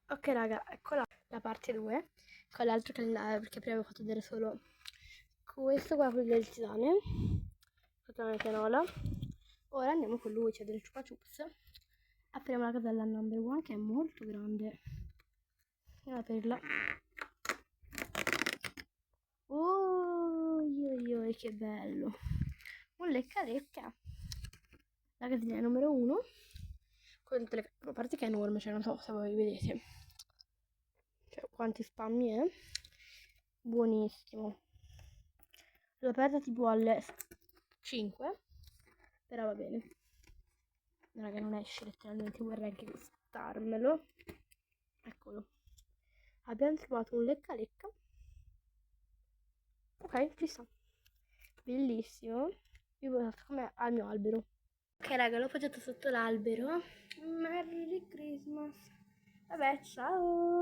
Ok raga, eccola la parte 2 con l'altro calendario, perché prima avevo fatto vedere solo questo qua, quello del Tisane, fatto una pianola. Ora andiamo con lui, c'è del Chupa Chups. Apriamo la casella number 1 che è molto grande. Andiamo ad aprirla. Oh, che bello! Un lecca lecca. La casella numero 1 con tutte le... a parte che è enorme, cioè non so se voi vedete, cioè quanti spammi è. Buonissimo. L'ho aperta tipo alle 5, però va bene. Raga, non esce letteralmente, vorrei anche gustarmelo. Eccolo. Abbiamo trovato un lecca lecca. Ok, ci sta. Bellissimo. Io come al mio albero. Ok raga, l'ho appoggiato sotto l'albero. Merry Christmas. Vabbè, ciao.